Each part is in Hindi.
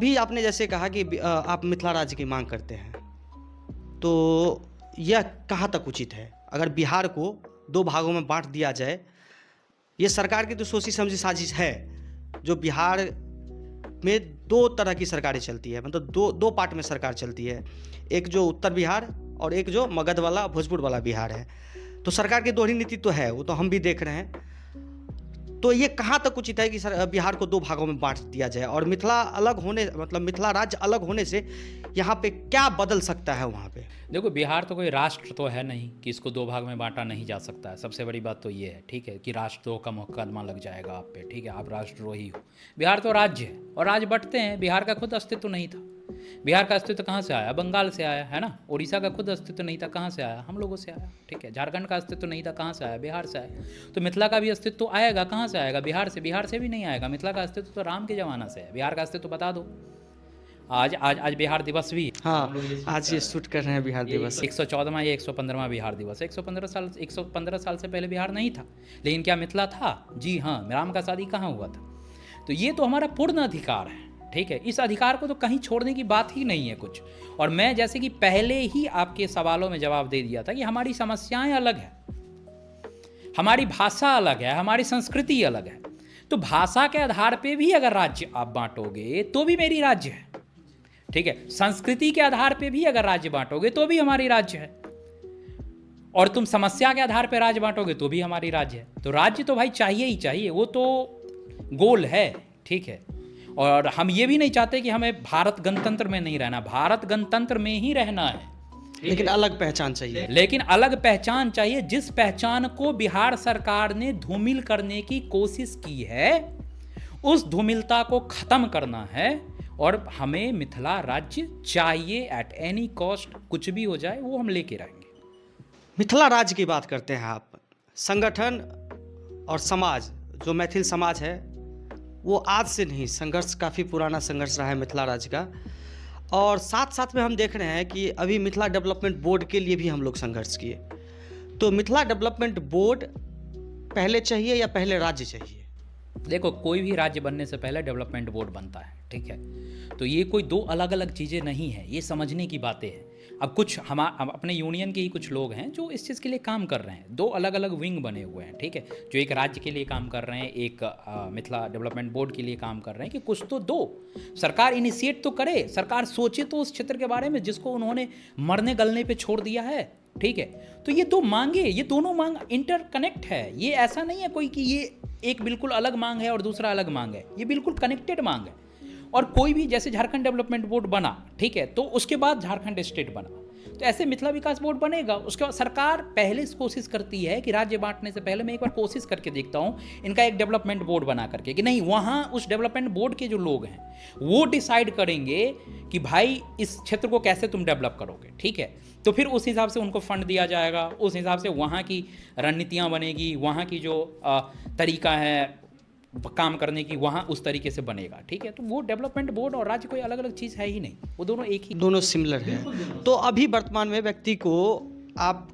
अभी आपने जैसे कहा कि आप मिथिला राज्य की मांग करते हैं, तो यह कहाँ तक उचित है? अगर बिहार को 2 भागों में बाँट दिया जाए, ये सरकार की तो सोची समझी साजिश है, जो बिहार में 2 तरह की सरकारें चलती है, मतलब 2 पार्ट में सरकार चलती है। एक जो उत्तर बिहार और एक जो मगध वाला, भोजपुर वाला बिहार है। तो सरकार की दोहरी नीति तो है, वो तो हम भी देख रहे हैं। तो ये कहाँ तक उचित है कि बिहार को 2 भागों में बाँट दिया जाए, और मिथिला अलग होने, मतलब मिथिला राज्य अलग होने से यहाँ पे क्या बदल सकता है वहाँ पे? देखो, बिहार तो कोई राष्ट्र तो है नहीं कि इसको 2 भाग में बांटा नहीं जा सकता है। सबसे बड़ी बात तो ये है, ठीक है, कि राष्ट्रों का मुकदमा लग जाएगा आप पे, ठीक है, आप राष्ट्रद्रोही हो। बिहार तो राज्य है और राज्य बंटते हैं। बिहार का खुद अस्तित्व नहीं था। बिहार का अस्तित्व कहाँ से आया? बंगाल से आया, है ना। उड़ीसा का खुद अस्तित्व नहीं था, कहाँ से आया? हम लोगों से आया, ठीक है। झारखंड का अस्तित्व नहीं था, कहाँ से आया? बिहार से आया। तो मिथिला का भी अस्तित्व आएगा, कहाँ से आएगा? बिहार से। बिहार से भी नहीं आएगा। मिथिला का अस्तित्व तो राम के ज़माना से है। बिहार का अस्तित्व बता दो। आज बिहार दिवस भी, हाँ, आज ये शूट कर रहे हैं बिहार दिवस। 114वां या 115वां बिहार दिवस है। 115 साल से पहले बिहार नहीं था, लेकिन क्या मिथिला था? जी हाँ। राम का शादी कहाँ हुआ था? तो ये तो हमारा पूर्ण अधिकार है, ठीक है। इस अधिकार को तो कहीं छोड़ने की बात ही नहीं है कुछ। और मैं जैसे कि पहले ही आपके सवालों में जवाब दे दिया था कि हमारी समस्याएं अलग है, हमारी भाषा अलग है, हमारी संस्कृति अलग है। तो भाषा के आधार पे भी अगर राज्य आप बांटोगे तो भी मेरी राज्य है, ठीक है। संस्कृति के आधार पे भी अगर राज्य बांटोगे तो भी हमारी राज्य है, और तुम समस्या के आधार पे राज्य बांटोगे तो भी हमारी राज्य है। तो राज्य तो भाई चाहिए ही चाहिए, वो तो गोल है, ठीक है। और हम ये भी नहीं चाहते कि हमें भारत गणतंत्र में नहीं रहना, भारत गणतंत्र में ही रहना है, लेकिन अलग पहचान चाहिए। लेकिन अलग पहचान चाहिए। जिस पहचान को बिहार सरकार ने धूमिल करने की कोशिश की है, उस धूमिलता को खत्म करना है। और हमें मिथिला राज्य चाहिए एट एनी कॉस्ट। कुछ भी हो जाए वो हम लेके रहेंगे। मिथिला राज्य की बात करते हैं आप। संगठन और समाज, जो मैथिल समाज है, वो आज से नहीं, संघर्ष काफ़ी पुराना संघर्ष रहा है मिथिला राज्य का। और साथ साथ में हम देख रहे हैं कि अभी मिथिला डेवलपमेंट बोर्ड के लिए भी हम लोग संघर्ष किए। तो मिथिला डेवलपमेंट बोर्ड पहले चाहिए या पहले राज्य चाहिए? देखो, कोई भी राज्य बनने से पहले डेवलपमेंट बोर्ड बनता है, ठीक है। तो ये कोई 2 अलग अलग चीज़ें नहीं है, ये समझने की बातें हैं। अब कुछ हम अपने यूनियन के ही कुछ लोग हैं जो इस चीज़ के लिए काम कर रहे हैं। 2 अलग अलग विंग बने हुए हैं, ठीक है, जो एक राज्य के लिए काम कर रहे हैं, एक मिथिला डेवलपमेंट बोर्ड के लिए काम कर रहे हैं। कि कुछ तो दो, सरकार इनिशिएट तो करे, सरकार सोचे तो उस क्षेत्र के बारे में जिसको उन्होंने मरने गलने पे छोड़ दिया है, ठीक है। तो ये 2 मांगे, ये दोनों मांग इंटरकनेक्ट है। ये ऐसा नहीं है कोई कि ये एक बिल्कुल अलग मांग है और दूसरा अलग मांग है, ये बिल्कुल कनेक्टेड मांग है। और कोई भी, जैसे झारखंड डेवलपमेंट बोर्ड बना, ठीक है, तो उसके बाद झारखंड स्टेट बना, तो ऐसे मिथिला विकास बोर्ड बनेगा। उसके बाद सरकार पहले कोशिश करती है कि राज्य बांटने से पहले मैं एक बार कोशिश करके देखता हूँ इनका एक डेवलपमेंट बोर्ड बना करके, कि नहीं, वहाँ उस डेवलपमेंट बोर्ड के जो लोग हैं वो डिसाइड करेंगे कि भाई इस क्षेत्र को कैसे तुम डेवलप करोगे, ठीक है। तो फिर उस हिसाब से उनको फंड दिया जाएगा, उस हिसाब से वहाँ की रणनीतियाँ बनेगी, वहाँ की जो तरीका है काम करने की, वहाँ उस तरीके से बनेगा, ठीक है। तो वो डेवलपमेंट बोर्ड और राज्य कोई अलग अलग चीज़ है ही नहीं, वो दोनों एक ही, दोनों सिमिलर हैं। तो अभी वर्तमान में व्यक्ति को आप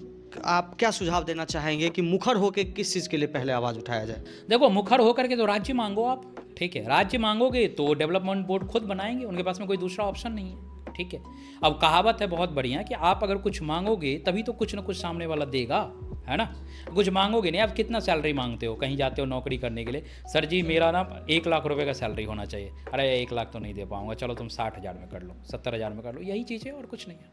क्या सुझाव देना चाहेंगे कि मुखर होकर किस चीज़ के लिए पहले आवाज़ उठाया जाए? देखो, मुखर होकर के तो राज्य मांगो आप, ठीक है। राज्य मांगोगे तो डेवलपमेंट बोर्ड खुद बनाएंगे, उनके पास में कोई दूसरा ऑप्शन नहीं है, ठीक है। अब कहावत है बहुत बढ़िया कि आप अगर कुछ मांगोगे तभी तो कुछ ना कुछ सामने वाला देगा, है ना। कुछ मांगोगे नहीं। आप कितना सैलरी मांगते हो? कहीं जाते हो नौकरी करने के लिए, सर जी मेरा ना 1 लाख रुपए का सैलरी होना चाहिए। अरे 1 लाख तो नहीं दे पाऊंगा, चलो तुम 60,000 में कर लो, 70,000 में कर लो। यही चीज़ है और कुछ नहीं है।